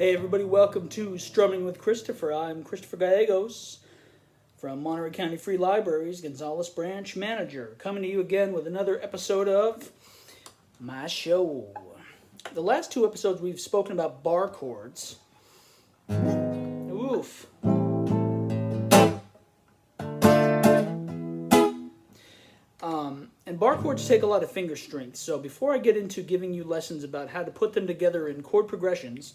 Hey everybody, welcome to Strumming with Christopher. I'm Christopher Gallegos from Monterey County Free Libraries, Gonzales Branch Manager, coming to you again with another episode of my show. The last two episodes we've spoken about bar chords. Oof. And bar chords take a lot of finger strength, so before I get into giving you lessons about how to put them together in chord progressions,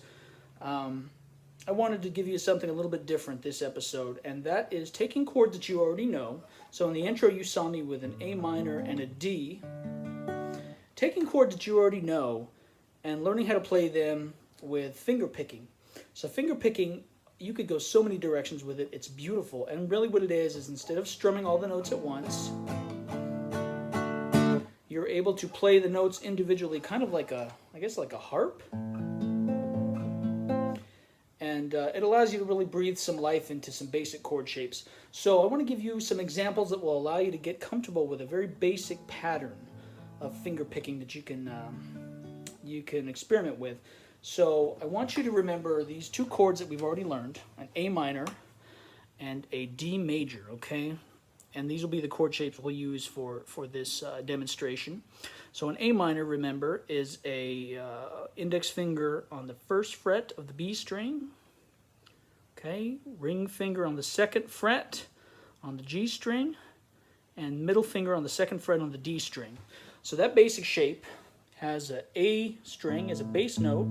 I wanted to give you something a little bit different this episode, and that is taking chords that you already know. So in the intro you saw me with an A minor and a D. Taking chords that you already know and learning how to play them with finger picking. So finger picking, you could go so many directions with it. It's beautiful, and really what it is instead of strumming all the notes at once, you're able to play the notes individually, kind of like a harp. And it allows you to really breathe some life into some basic chord shapes. So I want to give you some examples that will allow you to get comfortable with a very basic pattern of finger picking that you can experiment with. So I want you to remember these two chords that we've already learned, an A minor and a D major, okay? And these will be the chord shapes we'll use for this demonstration. So an A minor, remember, is a index finger on the first fret of the B string. Okay, ring finger on the second fret on the G string, and middle finger on the second fret on the D string. So that basic shape has an A string as a bass note.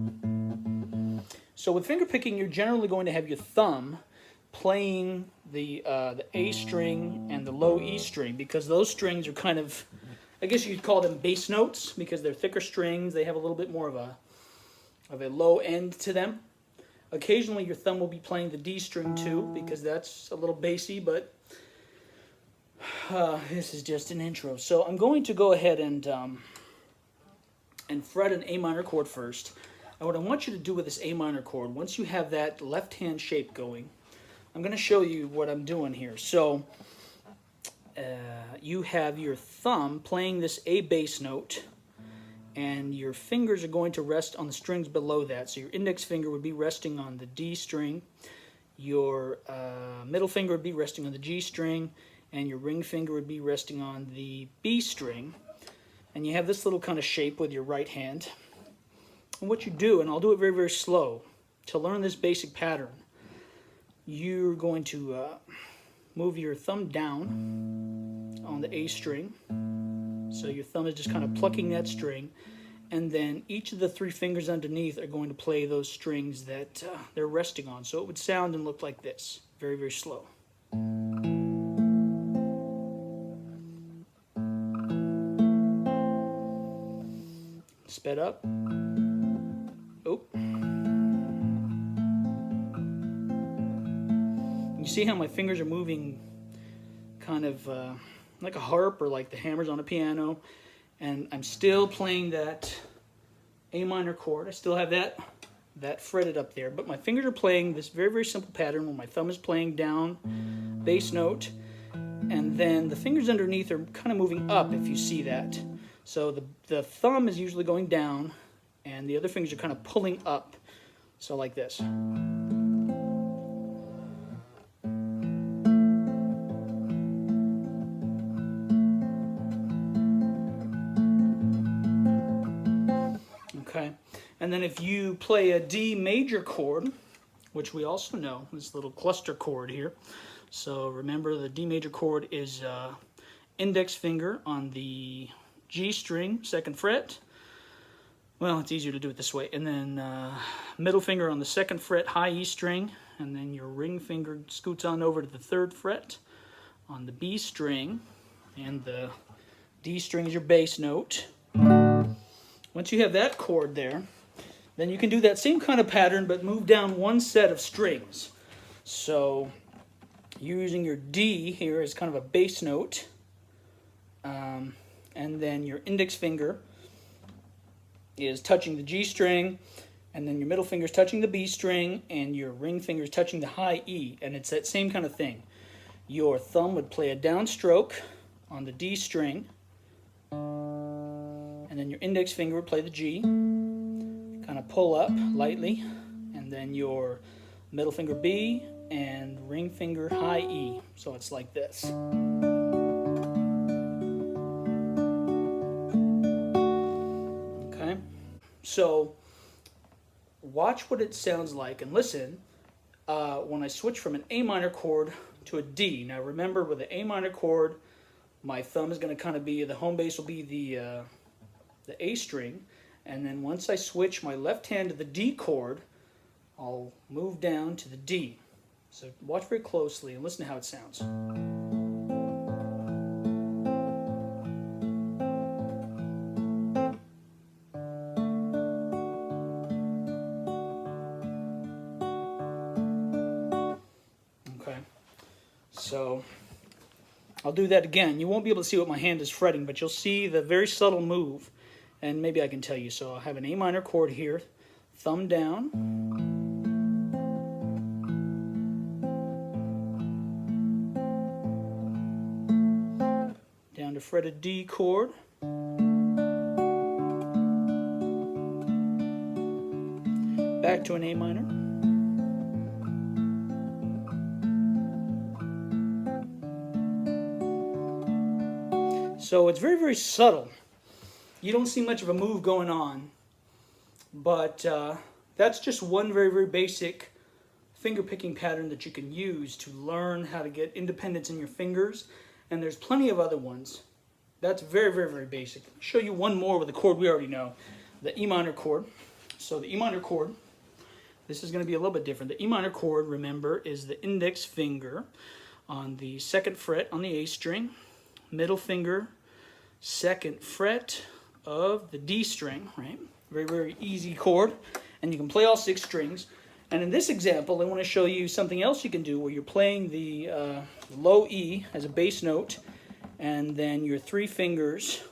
So with finger picking, you're generally going to have your thumb playing the A string and the low E string, because those strings are kind of, I guess you'd call them bass notes, because they're thicker strings. They have a little bit more of a low end to them. Occasionally your thumb will be playing the D string too, because that's a little bassy, but this is just an intro. So I'm going to go ahead and fret an A minor chord first. And what I want you to do with this A minor chord, once you have that left hand shape going, I'm going to show you what I'm doing here. So you have your thumb playing this A bass note, and your fingers are going to rest on the strings below that. So your index finger would be resting on the D string, your middle finger would be resting on the G string, and your ring finger would be resting on the B string. And you have this little kind of shape with your right hand. And what you do, and I'll do it very, very slow, to learn this basic pattern, you're going to move your thumb down on the A string. So your thumb is just kind of plucking that string, and then each of the three fingers underneath are going to play those strings that they're resting on. So it would sound and look like this, very, very slow. Sped up. Oh. You see how my fingers are moving kind of like a harp, or like the hammers on a piano, and I'm still playing that A minor chord. I still have that fretted up there, but my fingers are playing this very, very simple pattern where my thumb is playing down bass note, and then the fingers underneath are kind of moving up, if you see that. So the thumb is usually going down, and the other fingers are kind of pulling up, so like this. Okay, and then if you play a D major chord, which we also know, this little cluster chord here. So remember, the D major chord is index finger on the G string, second fret. Well, it's easier to do it this way. And then middle finger on the second fret, high E string, and then your ring finger scoots on over to the third fret on the B string, and the D string is your bass note. Once you have that chord there, then you can do that same kind of pattern, but move down one set of strings. So you're using your D here as kind of a bass note, and then your index finger is touching the G string, and then your middle finger is touching the B string, and your ring finger is touching the high E, and it's that same kind of thing. Your thumb would play a downstroke on the D string, and then your index finger would play the G, kind of pull up lightly, and and then your middle finger B and ring finger high E. So it's like this. Okay, so watch what it sounds like and listen when I switch from an A minor chord to a D. Now remember, with the A minor chord, my thumb is going to kind of be, the home base will be the A string, and then once I switch my left hand to the D chord, I'll move down to the D. So watch very closely and listen to how it sounds. Okay, so I'll do that again. You won't be able to see what my hand is fretting, but you'll see the very subtle move, and maybe I can tell you. So I'll have an A minor chord here, thumb down, down to fret a D chord, back to an A minor, so it's very, very subtle. You don't see much of a move going on, but that's just one very, very basic finger picking pattern that you can use to learn how to get independence in your fingers, and there's plenty of other ones. That's very, very, very basic. I'll show you one more with a chord we already know, the E minor chord. So the E minor chord, this is going to be a little bit different. The E minor chord, remember, is the index finger on the 2nd fret on the A string, middle finger, 2nd fret of the D string, right? Very, very easy chord, and you can play all 6 strings. And in this example, I want to show you something else you can do where you're playing the low E as a bass note, and then your 3 fingers,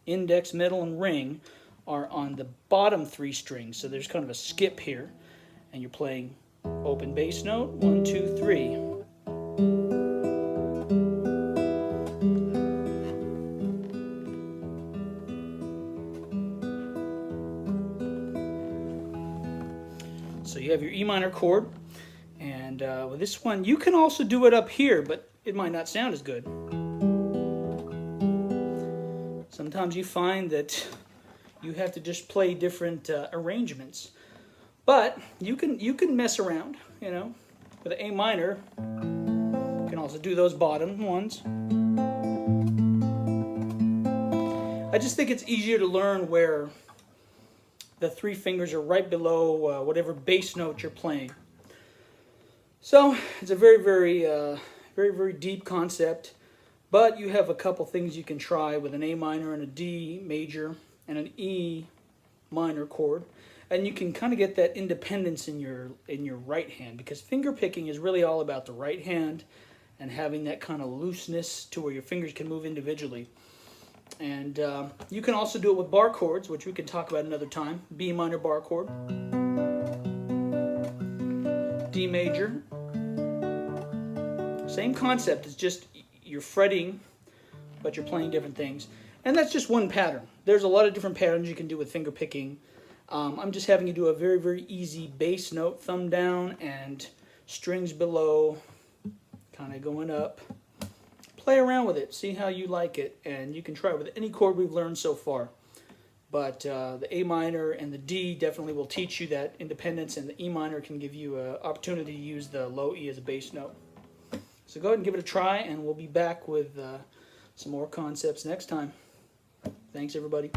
index, middle, and ring, are on the bottom 3 strings. So there's kind of a skip here, and you're playing open bass note, 1, 2, 3. So you have your E minor chord, and with this one, you can also do it up here, but it might not sound as good. Sometimes you find that you have to just play different arrangements, but you can mess around, you know. With the A minor, you can also do those bottom ones. I just think it's easier to learn where the 3 fingers are right below whatever bass note you're playing. So it's a very, very deep concept, but you have a couple things you can try with an A minor and a D major and an E minor chord, and you can kind of get that independence in your right hand, because finger picking is really all about the right hand and having that kind of looseness to where your fingers can move individually. And you can also do it with bar chords, which we can talk about another time. B minor bar chord, D major. Same concept, it's just you're fretting, but you're playing different things. And that's just one pattern. There's a lot of different patterns you can do with finger picking. I'm just having you do a very, very easy bass note, thumb down, and strings below, kind of going up. Play around with it, see how you like it, and you can try it with any chord we've learned so far. But the A minor and the D definitely will teach you that independence, and the E minor can give you an opportunity to use the low E as a bass note. So go ahead and give it a try, and we'll be back with some more concepts next time. Thanks, everybody.